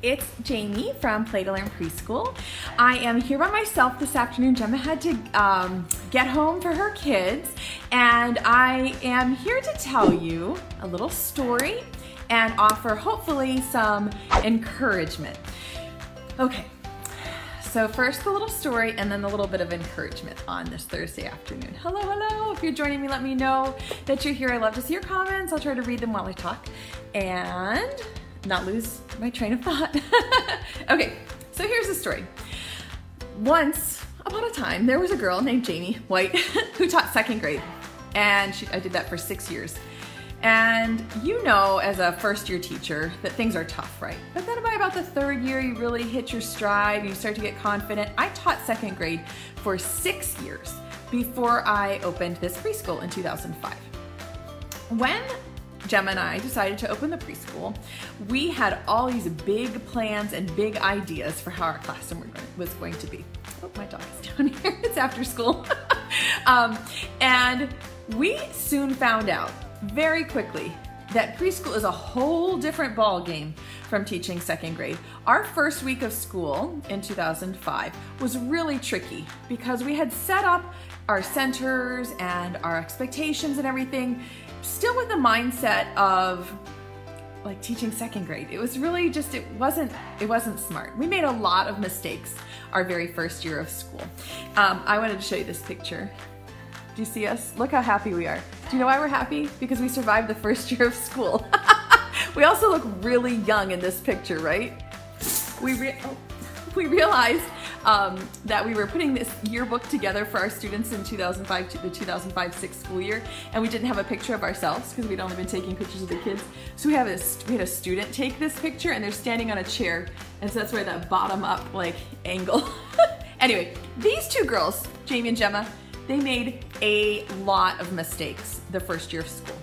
It's Jamie from Play to Learn Preschool. I am here by myself this afternoon. Gemma had to get home for her kids, and I am here to tell you a little story and offer hopefully some encouragement. Okay, so first the little story and then a little bit of encouragement on this Thursday afternoon. Hello, hello. If you're joining me, let me know that you're here. I love to see your comments. I'll try to read them while I talk and not lose my train of thought. Okay, so here's the story. Once upon a time, there was a girl named Jamie White who taught second grade, and I did that for 6 years. And you know, as a first-year teacher, that things are tough, right? But then by about the third year, you really hit your stride, you start to get confident. I taught second grade for 6 years before I opened this preschool in 2005. When Gemma and I decided to open the preschool, we had all these big plans and big ideas for how our classroom was going to be. Oh, my dog is down here. It's after school. And we soon found out very quickly that preschool is a whole different ball game from teaching second grade. Our first week of school in 2005 was really tricky because we had set up our centers and our expectations and everything still with the mindset of like teaching second grade. It was really just, it wasn't smart. We made a lot of mistakes our very first year of school. I wanted to show you this picture. Do you see us? Look how happy we are. Do you know why we're happy? Because we survived the first year of school. We also look really young in this picture, right? We realized that we were putting this yearbook together for our students in 2005 to the 2005-06 school year, and we didn't have a picture of ourselves because we'd only been taking pictures of the kids. So we had a student take this picture, and they're standing on a chair, and so that's why that bottom up like angle. Anyway, these two girls, Jamie and Gemma, they made a lot of mistakes the first year of school.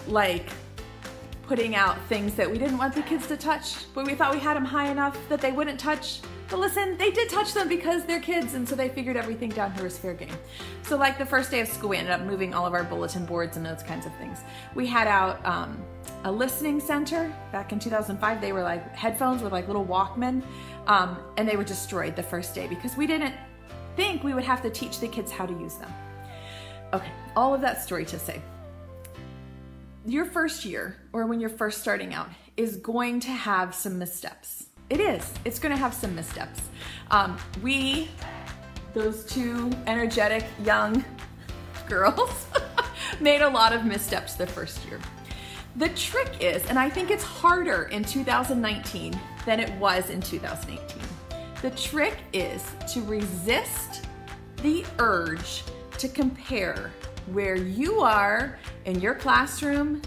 Like putting out things that we didn't want the kids to touch, but we thought we had them high enough that they wouldn't touch. But listen, they did touch them because they're kids, and so they figured everything down here was fair game. So like the first day of school, we ended up moving all of our bulletin boards and those kinds of things. We had out a listening center. Back in 2005, they were like headphones with like little Walkman, and they were destroyed the first day because we didn't think we would have to teach the kids how to use them. Okay, all of that story to say, your first year, or when you're first starting out, is going to have some missteps. It is. It's going to have some missteps. Those two energetic young girls, made a lot of missteps the first year. The trick is, and I think it's harder in 2019 than it was in 2018, the trick is to resist the urge to compare where you are in your classroom,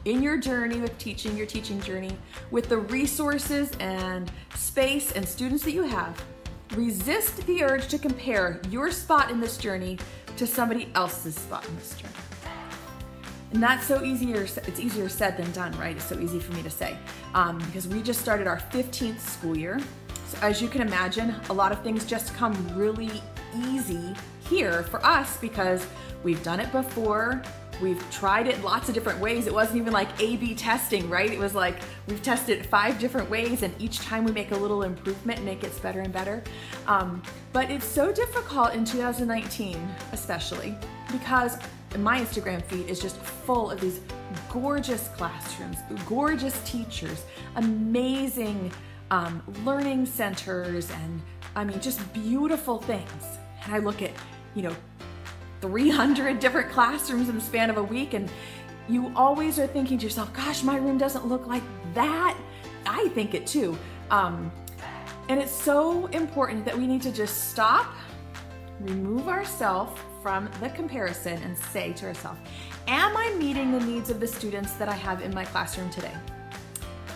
in your journey with teaching, your teaching journey, with the resources and space and students that you have. Resist the urge to compare your spot in this journey to somebody else's spot in this journey. And that's so easier, it's easier said than done, right? It's so easy for me to say because we just started our 15th school year. So as you can imagine, a lot of things just come really easy here for us because we've done it before. We've tried it lots of different ways. It wasn't even like A/B testing, right? It was like we've tested 5 different ways, and each time we make a little improvement and it gets better and better. But it's so difficult in 2019, especially because my Instagram feed is just full of these gorgeous classrooms, gorgeous teachers, amazing learning centers, and I mean, just beautiful things. And I look at, 300 different classrooms in the span of a week, and you always are thinking to yourself, gosh, my room doesn't look like that. I think it too. And it's so important that we need to just stop, remove ourselves from the comparison, and say to ourselves, am I meeting the needs of the students that I have in my classroom today?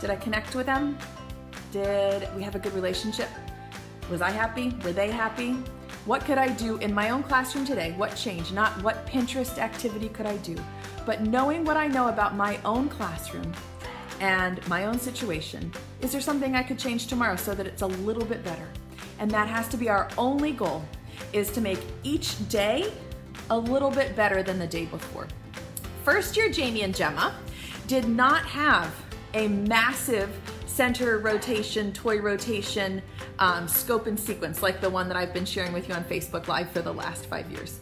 Did I connect with them? Did we have a good relationship? Was I happy? Were they happy? What could I do in my own classroom today? What changed? Not what Pinterest activity could I do, but knowing what I know about my own classroom and my own situation. Is there something I could change tomorrow so that it's a little bit better? And that has to be our only goal, is to make each day a little bit better than the day before. First year Jamie and Gemma did not have a massive center rotation, toy rotation, scope and sequence, like the one that I've been sharing with you on Facebook Live for the last 5 years.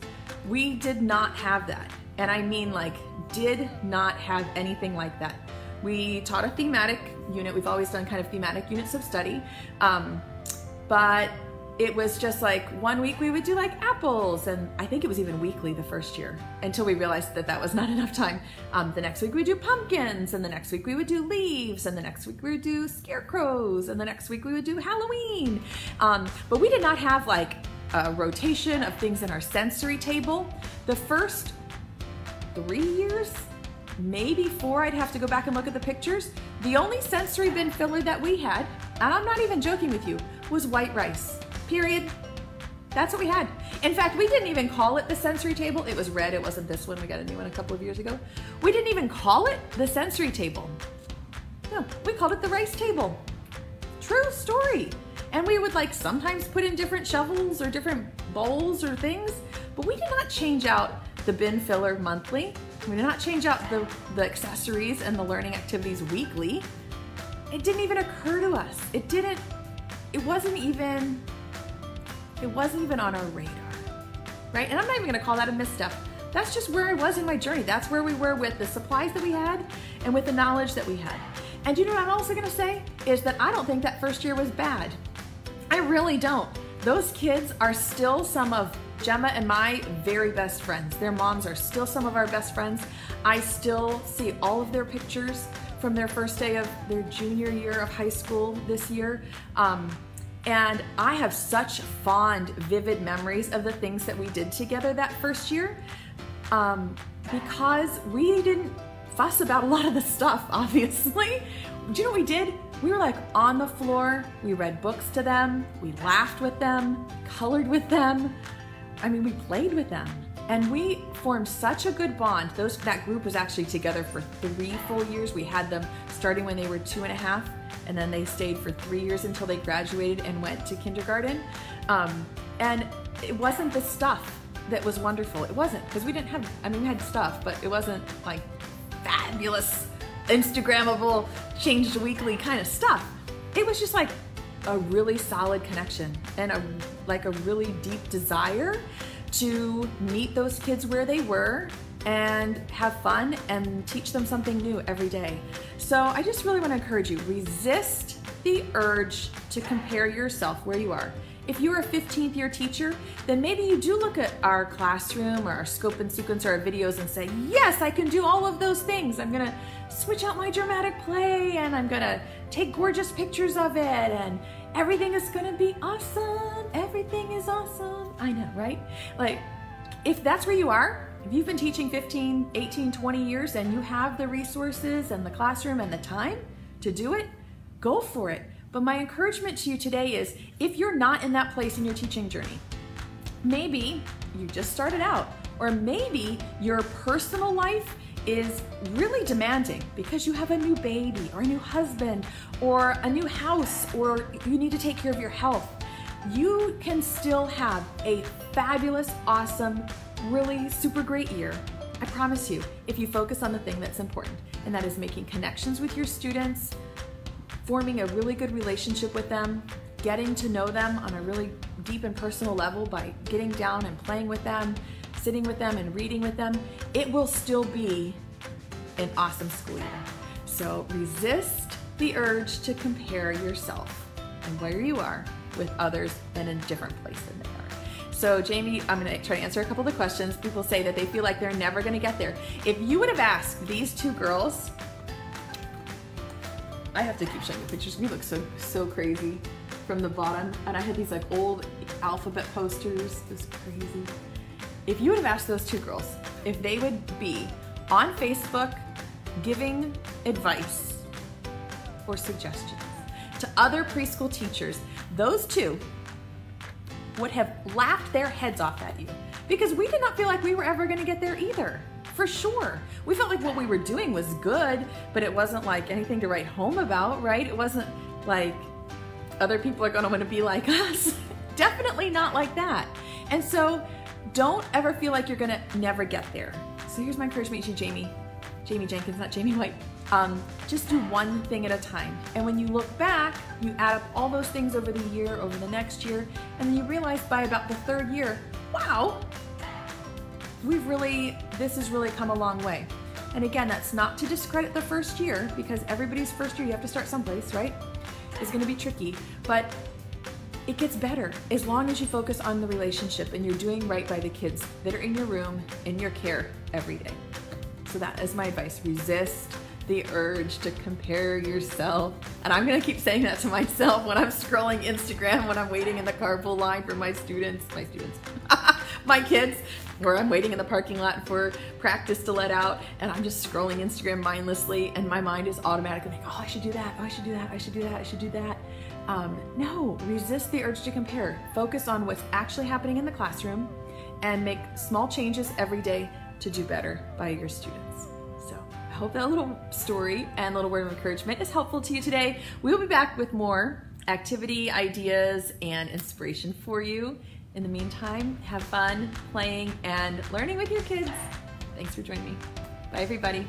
We did not have that. And I mean like did not have anything like that. We taught a thematic unit. We've always done kind of thematic units of study. But it was just like 1 week we would do like apples, and I think it was even weekly the first year until we realized that that was not enough time. The next week we would do pumpkins, and the next week we would do leaves, and the next week we would do scarecrows, and the next week we would do Halloween. But we did not have like a rotation of things in our sensory table. The first 3 years, maybe 4, I'd have to go back and look at the pictures. The only sensory bin filler that we had, and I'm not even joking with you, was white rice. Period. That's what we had. In fact, we didn't even call it the sensory table. It was red. It wasn't this one. We got a new one a couple of years ago. We didn't even call it the sensory table. No, we called it the rice table. True story. And we would like sometimes put in different shovels or different bowls or things, but we did not change out the bin filler monthly. We did not change out the accessories and the learning activities weekly. It didn't even occur to us. It wasn't even on our radar, right? And I'm not even gonna call that a misstep. That's just where I was in my journey. That's where we were with the supplies that we had and with the knowledge that we had. And you know what I'm also gonna say is that I don't think that first year was bad. I really don't. Those kids are still some of Gemma and my very best friends. Their moms are still some of our best friends. I still see all of their pictures from their first day of their junior year of high school this year. And I have such fond, vivid memories of the things that we did together that first year because we didn't fuss about a lot of the stuff, obviously. Do you know what we did? We were like on the floor, we read books to them, we laughed with them, colored with them. I mean, we played with them. And we formed such a good bond. That group was actually together for 3 full years. We had them starting when they were 2.5, and then they stayed for 3 years until they graduated and went to kindergarten. And it wasn't the stuff that was wonderful. It wasn't, because we didn't have, I mean, we had stuff, but it wasn't like fabulous, Instagrammable, changed weekly kind of stuff. It was just like a really solid connection and a really deep desire to meet those kids where they were and have fun and teach them something new every day. So I just really want to encourage you, resist the urge to compare yourself where you are. If you're a 15th year teacher, then maybe you do look at our classroom or our scope and sequence or our videos and say, yes, I can do all of those things. I'm gonna switch out my dramatic play and I'm gonna take gorgeous pictures of it and everything is gonna be awesome. Everything is awesome. I know, right? Like, if that's where you are, if you've been teaching 15, 18, 20 years and you have the resources and the classroom and the time to do it, go for it. But my encouragement to you today is, if you're not in that place in your teaching journey, maybe you just started out, or maybe your personal life is really demanding because you have a new baby or a new husband or a new house, or you need to take care of your health. You can still have a fabulous, awesome, really super great year. I promise you, if you focus on the thing that's important, and that is making connections with your students, forming a really good relationship with them, getting to know them on a really deep and personal level by getting down and playing with them, sitting with them and reading with them, it will still be an awesome school year. So resist the urge to compare yourself and where you are with others in a different place than they are. So Jamie, I'm gonna try to answer a couple of the questions. People say that they feel like they're never gonna get there. If you would have asked these two girls, I have to keep showing you pictures. We look so crazy from the bottom. And I had these like old alphabet posters. It was crazy. If you would have asked those two girls if they would be on Facebook giving advice or suggestions to other preschool teachers, those two would have laughed their heads off at you, because we did not feel like we were ever gonna get there either. For sure. We felt like what we were doing was good, but it wasn't like anything to write home about, right? It wasn't like other people are gonna wanna be like us. Definitely not like that. And so don't ever feel like you're gonna never get there. So here's my encouragement to you, Jamie Jenkins, not Jamie White. Just do one thing at a time. And when you look back, you add up all those things over the year, over the next year, and then you realize by about the third year, wow, this has really come a long way. And again, that's not to discredit the first year, because everybody's first year, you have to start someplace, right? It's gonna be tricky, but it gets better as long as you focus on the relationship and you're doing right by the kids that are in your room, in your care every day. So that is my advice. Resist the urge to compare yourself. And I'm gonna keep saying that to myself when I'm scrolling Instagram, when I'm waiting in the carpool line for my kids, or I'm waiting in the parking lot for practice to let out, and I'm just scrolling Instagram mindlessly, and my mind is automatically like, oh, I should do that, oh, I should do that, I should do that, I should do that. No, resist the urge to compare. Focus on what's actually happening in the classroom and make small changes every day to do better by your students. So I hope that little story and little word of encouragement is helpful to you today. We'll be back with more activity ideas and inspiration for you. In the meantime, have fun playing and learning with your kids. Thanks for joining me. Bye, everybody.